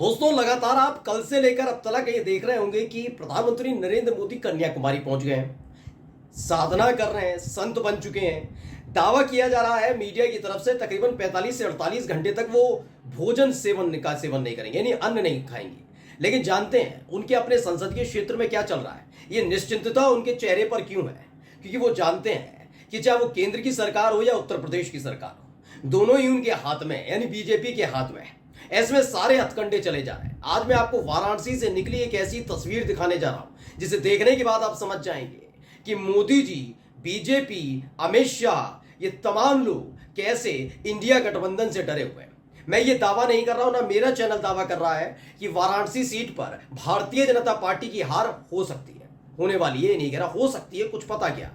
दोस्तों, लगातार आप कल से लेकर अब तक ये देख रहे होंगे कि प्रधानमंत्री नरेंद्र मोदी कन्याकुमारी पहुंच गए हैं, साधना कर रहे हैं, संत बन चुके हैं। दावा किया जा रहा है मीडिया की तरफ से तकरीबन 45 से 48 घंटे तक वो भोजन का सेवन नहीं करेंगे, यानी अन्न नहीं खाएंगे। लेकिन जानते हैं उनके अपने संसदीय क्षेत्र में क्या चल रहा है, ये निश्चिंतता उनके चेहरे पर क्यों है? क्योंकि वो जानते हैं कि चाहे वो केंद्र की सरकार हो या उत्तर प्रदेश की सरकार हो, दोनों ही उनके हाथ में, यानी बीजेपी के हाथ में है। ऐसे में सारे हथकंडे चले जा रहे हैं। आज मैं आपको वाराणसी से निकली एक ऐसी तस्वीर दिखाने जा रहा हूं जिसे देखने के बाद आप समझ जाएंगे कि मोदी जी, बीजेपी, अमित शाह, ये तमाम लोग कैसे इंडिया गठबंधन से डरे हुए हैं। मैं ये दावा नहीं कर रहा हूं, ना मेरा चैनल दावा कर रहा है कि वाराणसी सीट पर भारतीय जनता पार्टी की हार हो सकती है, होने वाली है, नहीं कह रहा हो सकती है, कुछ पता क्या।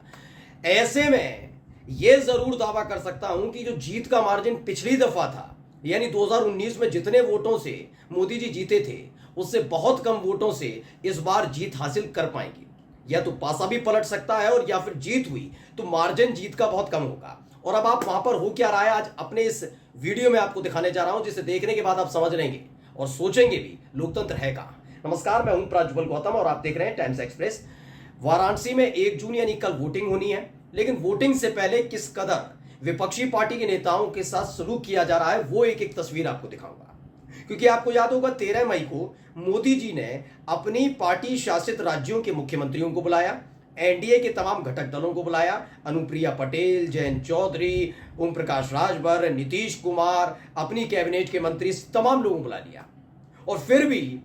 ऐसे में यह जरूर दावा कर सकता हूं कि जो जीत का मार्जिन पिछली दफा था, यानी 2019 में जितने वोटों से मोदी जी जीते थे, उससे बहुत कम वोटों से इस बार जीत हासिल कर पाएंगे। या तो पासा भी पलट सकता है, और या फिर जीत हुई तो मार्जिन जीत का बहुत कम होगा। और अब आप वहां पर हो क्या रहा है, आज अपने इस वीडियो में आपको दिखाने जा रहा हूं, जिसे देखने के बाद आप समझ लेंगे और सोचेंगे भी लोकतंत्र है कहां। नमस्कार, मैं हूं प्रज्वल गौतम और आप देख रहे हैं टाइम्स एक्सप्रेस। वाराणसी में 1 जून यानी कल वोटिंग होनी है, लेकिन वोटिंग से पहले किस कदर विपक्षी पार्टी के नेताओं के साथ सलूक किया जा रहा है, वो एक एक तस्वीर आपको दिखाऊंगा। क्योंकि आपको याद होगा 13 मई को मोदी जी ने अपनी पार्टी शासित राज्यों के मुख्यमंत्रियों को बुलाया, एनडीए के तमाम घटक दलों को बुलाया, अनुप्रिया पटेल, जयंत चौधरी, ओम प्रकाश राजभर, नीतीश कुमार, अपनी कैबिनेट के मंत्री, तमाम लोगों को बुला लिया। और फिर भी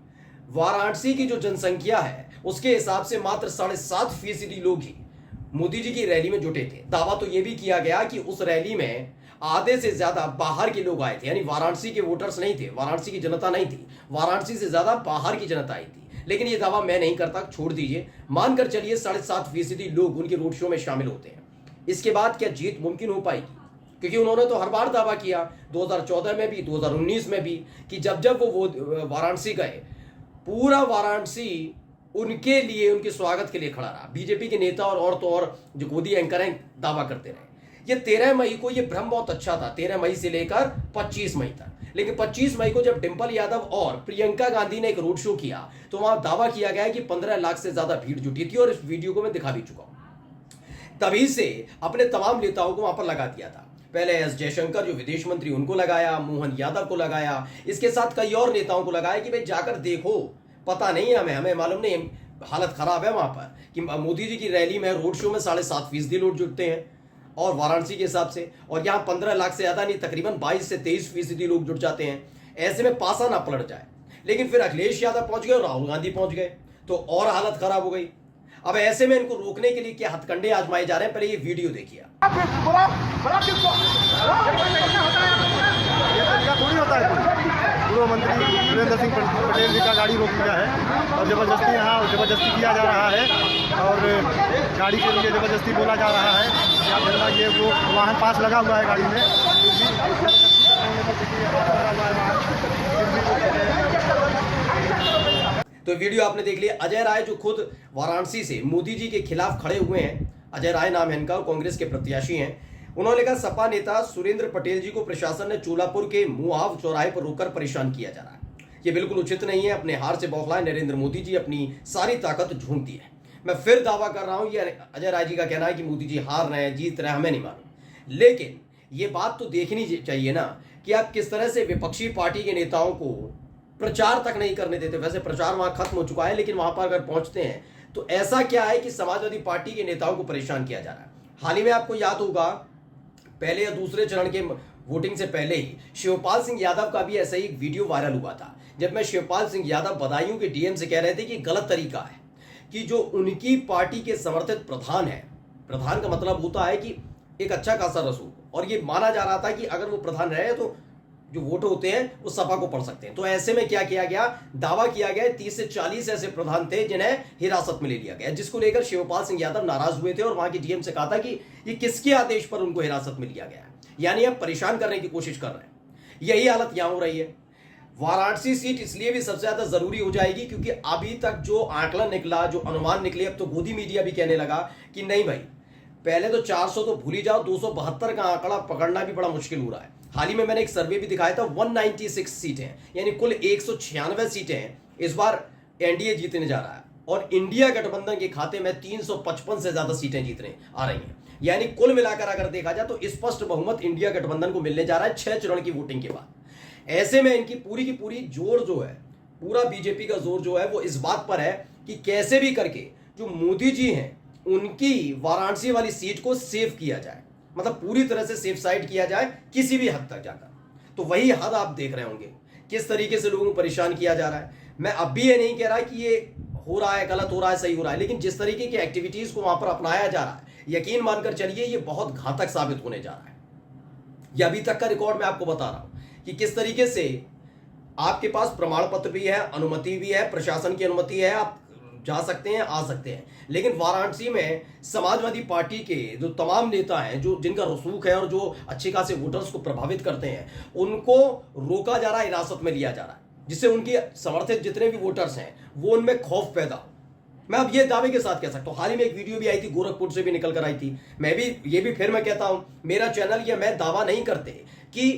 वाराणसी की जो जनसंख्या है उसके हिसाब से मात्र 7.5% लोग ही मोदी जी की रैली में जुटे थे। दावा तो यह भी किया गया कि उस रैली में आधे से ज्यादा बाहर के लोग आए थे, यानी वाराणसी के वोटर्स नहीं थे, वाराणसी की जनता नहीं थी, वाराणसी से ज्यादा बाहर की जनता आई थी। लेकिन यह दावा मैं नहीं करता, छोड़ दीजिए, मानकर चलिए 7.5% लोग उनके रोड शो में शामिल होते हैं। इसके बाद क्या जीत मुमकिन हो पाएगी? क्योंकि उन्होंने तो हर बार दावा किया, 2014 में भी, 2019 में भी, कि जब जब वो वाराणसी गए, पूरा वाराणसी उनके लिए, उनके स्वागत के लिए खड़ा रहा। बीजेपी के नेता और तो और जो गोदी एंकर हैं दावा करते रहे। ये 13 मई को ये भ्रम बहुत अच्छा था, 13 मई से लेकर 25 मई तक। लेकिन 25 मई को जब डिंपल यादव और प्रियंका गांधी ने एक रोड शो किया, तो वहां दावा किया गया कि 15 लाख से ज्यादा भीड़ जुटी थी, और इस वीडियो को मैं दिखा भी चुका हूं। तभी से अपने तमाम नेताओं को वहां पर लगा दिया था। पहले एस जयशंकर जो विदेश मंत्री, उनको लगाया, मोहन यादव को लगाया, इसके साथ कई और नेताओं को लगाया कि भाई जाकर देखो, पता नहीं है हमें मालूम नहीं, हालत खराब है वहां पर कि मोदी जी की रैली में, रोड शो में 7.5% लोग जुटते हैं और वाराणसी के हिसाब से, और यहाँ 15 लाख से ज्यादा नहीं, तकरीबन 22 से 23% लोग जुट जाते हैं। ऐसे में पासा ना पलट जाए। लेकिन फिर अखिलेश यादव पहुंच गए और राहुल गांधी पहुंच गए, तो और हालत खराब हो गई। अब ऐसे में इनको रोकने के लिए क्या हथकंडे आजमाए जा रहे हैं, पहले ये वीडियो देखिए। थोड़ी होता है, पूर्व मंत्री वीरेंद्र सिंह पटेल जी का गाड़ी रोक दिया है और जबरदस्ती यहाँ जबरदस्ती किया जा रहा है, और गाड़ी के लिए जबरदस्ती बोला जा रहा है कि आप जनता ये वो वाहन पास लगा हुआ है गाड़ी में, तो वीडियो आपने देख लिया। अजय राय जो खुद वाराणसी से मोदी जी के खिलाफ खड़े हुए हैं, अजय राय नाम है इनका, कांग्रेस के प्रत्याशी हैं। उन्होंने कहा सपा नेता सुरेंद्र पटेल जी को प्रशासन ने चोलापुर के मुआव चौराहे पर रोककर परेशान किया जा रहा है। यह बिल्कुल उचित नहीं है। अपने हार से बौखलाए नरेंद्र मोदी जी अपनी सारी ताकत झोंक दी है। मैं फिर दावा कर रहा हूं, ये अजय राय जी का कहना है कि मोदी जी हार रहे हैं, जीत रहे हैं, हमें नहीं मालूम। लेकिन ये बात तो देखनी चाहिए ना कि आप किस तरह से विपक्षी पार्टी के नेताओं को प्रचार तक नहीं करने देते। वैसे प्रचार वहां खत्म हो चुका है, लेकिन वहां पर अगर पहुंचते हैं तो ऐसा क्या है कि समाजवादी पार्टी के नेताओं को परेशान किया जा रहा है। हाल ही में आपको याद होगा, पहले या दूसरे चरण के वोटिंग से पहले ही शिवपाल सिंह यादव का भी ऐसा ही एक वीडियो वायरल हुआ था, जब मैं शिवपाल सिंह यादव बदायूं के डीएम से कह रहे थे कि गलत तरीका है कि जो उनकी पार्टी के समर्थित प्रधान है, प्रधान का मतलब होता है कि एक अच्छा खासा रसूख, और ये माना जा रहा था कि अगर वो प्रधान रहे तो जो वोट होते हैं वो सपा को पढ़ सकते हैं। तो ऐसे में क्या किया गया, दावा किया गया 30 से 40 ऐसे प्रधान थे जिन्हें हिरासत में ले लिया गया, जिसको लेकर शिवपाल सिंह यादव नाराज हुए थे और वहां के डीएम से कहा था कि ये किसके आदेश पर उनको हिरासत में लिया गया है, यानी अब परेशान करने की कोशिश कर रहे हैं। यही हालत यहां हो रही है। वाराणसी सीट इसलिए भी सबसे ज्यादा जरूरी हो जाएगी क्योंकि अभी तक जो आंकलन निकला, जो अनुमान निकले, अब तो गोदी मीडिया भी कहने लगा कि नहीं भाई, पहले तो 400 तो भूल ही जाओ, 272 का आंकड़ा पकड़ना भी बड़ा मुश्किल हो रहा है। हाल ही में मैंने एक सर्वे भी दिखाया था, 196 सीटें हैं, यानी कुल 196 सीटें हैं इस बार एनडीए जीतने जा रहा है, और इंडिया गठबंधन के खाते में 355 से ज्यादा सीटें जीतने आ रही हैं। यानी कुल मिलाकर अगर देखा जाए तो स्पष्ट बहुमत इंडिया गठबंधन को मिलने जा रहा है 6 चरण की वोटिंग के बाद। ऐसे में इनकी पूरी की पूरी जोर जो है, पूरा बीजेपी का जोर जो है वो इस बात पर है कि कैसे भी करके जो मोदी जी हैं उनकी वाराणसी वाली सीट को सेव किया जाए, मतलब पूरी तरह से सेफ साइड किया जाए किसी भी हद तक जाकर। तो वही हद आप देख रहे होंगे किस तरीके से लोगों को परेशान किया जा रहा है। मैं अब भी ये नहीं कह रहा कि ये हो रहा है, गलत हो रहा है, सही हो रहा है, लेकिन जिस तरीके की एक्टिविटीज को वहां पर अपनाया जा रहा है, यकीन मानकर चलिए ये बहुत घातक साबित होने जा रहा है। ये अभी तक का रिकॉर्ड मैं आपको बता रहा हूं कि किस तरीके से आपके पास प्रमाण पत्र भी है, अनुमति भी है, प्रशासन की अनुमति है, आप जा सकते हैं, आ सकते हैं, लेकिन वाराणसी में समाजवादी पार्टी के जो तमाम नेता हैं, जो जिनका रसूख है और जो अच्छे खासे वोटर्स को प्रभावित करते हैं, उनको रोका जा रहा है, हिरासत में लिया जा रहा है, जिससे उनके समर्थित जितने भी वोटर्स हैं वो उनमें खौफ पैदा हो। मैं अब ये दावे के साथ कह सकता हूं, हाल ही में एक वीडियो भी आई थी, गोरखपुर से भी निकल कर आई थी। मैं भी ये भी फिर मैं कहता हूं, मेरा चैनल या मैं दावा नहीं करते कि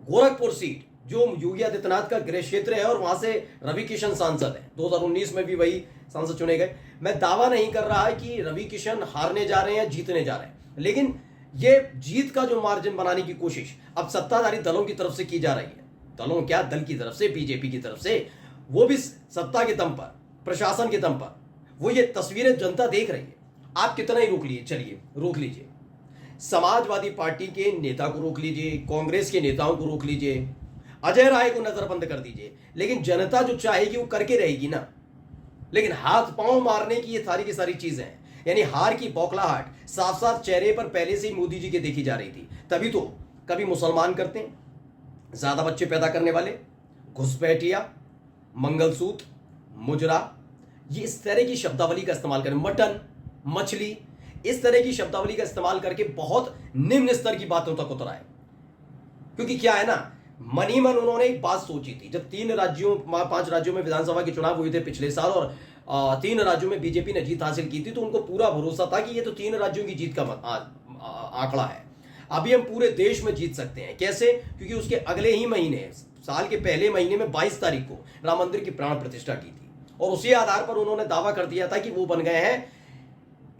गोरखपुर सीट जो योगी आदित्यनाथ का गृह क्षेत्र है और वहां से रवि किशन सांसद है, 2019 में भी वही सांसद चुने गए, मैं दावा नहीं कर रहा है कि रवि किशन हारने जा रहे हैं, जीतने जा रहे हैं, लेकिन ये जीत का जो मार्जिन बनाने की कोशिश अब सत्ताधारी दलों की तरफ से की जा रही है। दलों क्या, दल की तरफ से, बीजेपी की तरफ से, वो भी सत्ता के दम पर, प्रशासन के दम पर, वो ये तस्वीरें जनता देख रही है। आप कितना ही रोक लीजिए, चलिए रोक लीजिए, समाजवादी पार्टी के नेता को रोक लीजिए, कांग्रेस के नेताओं को रोक लीजिए, अजय राय को नजरबंद कर दीजिए, लेकिन जनता जो चाहेगी वो करके रहेगी ना। लेकिन हाथ पांव मारने की ये सारी की सारी चीजें हैं, यानी हार की बौखलाहट साफ साफ चेहरे पर पहले से ही मोदी जी के देखी जा रही थी। तभी तो कभी मुसलमान करते हैं, ज्यादा बच्चे पैदा करने वाले, घुसपैठिया, मंगलसूत्र, मुजरा, ये इस तरह की शब्दावली का इस्तेमाल करें, मटन, मछली, इस तरह की शब्दावली का इस्तेमाल करके बहुत निम्न स्तर की बातों तक उतर आए। क्योंकि क्या है ना, मनी मन उन्होंने एक बात सोची थी, जब 5 राज्यों में विधानसभा के चुनाव हुए थे पिछले साल और 3 राज्यों में बीजेपी ने जीत हासिल की थी, तो उनको पूरा भरोसा था कि ये तो 3 राज्यों की जीत का आंकड़ा है, अभी हम पूरे देश में जीत सकते हैं। कैसे? क्योंकि उसके अगले ही महीने, साल के पहले महीने में 22 तारीख को राम मंदिर की प्राण प्रतिष्ठा की थी, और उसी आधार पर उन्होंने दावा कर दिया था कि वो बन गए हैं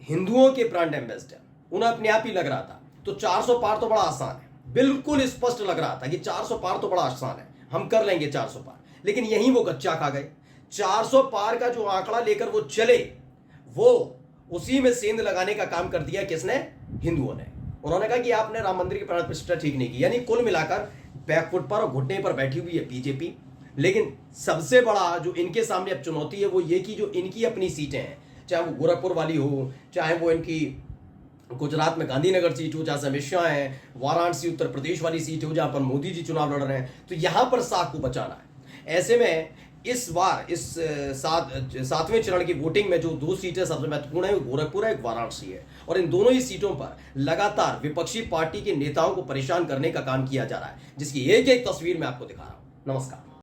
हिंदुओं के ब्रांड एम्बेसडर। उन्हें अपने आप ही लग रहा था। तो 400 पार तो बड़ा आसान है, बिल्कुल स्पष्ट लग रहा था कि 400 पार तो बड़ा आसान है, हम कर लेंगे 400 पार, लेकिन यहीं वो गच्चा खा गए। 400 पार का जो आंकड़ा लेकर वो चले, वो उसी में सेंध लगाने का काम कर दिया किसने? हिंदुओं ने। उन्होंने कहा कि आपने राम मंदिर की प्राण प्रतिष्ठा ठीक नहीं की, यानी कुल मिलाकर बैकफुट पर और घुटने पर बैठी हुई है बीजेपी। लेकिन सबसे बड़ा जो इनके सामने अब चुनौती है वो ये कि जो इनकी अपनी सीटें हैं, चाहे वो गोरखपुर वाली हो, चाहे वो इनकी गुजरात में गांधीनगर सीट हो, जहां से अमित शाह है, वाराणसी उत्तर प्रदेश वाली सीट हो जहां पर मोदी जी चुनाव लड़ रहे हैं, तो यहां पर साख को बचाना है। ऐसे में इस बार इस 7वें चरण की वोटिंग में जो 2 सीटें सबसे महत्वपूर्ण है, वो गोरखपुर है, एक वाराणसी है, और इन दोनों ही सीटों पर लगातार विपक्षी पार्टी के नेताओं को परेशान करने का काम किया जा रहा है, जिसकी एक एक तस्वीर मैं आपको दिखा रहा हूं। नमस्कार।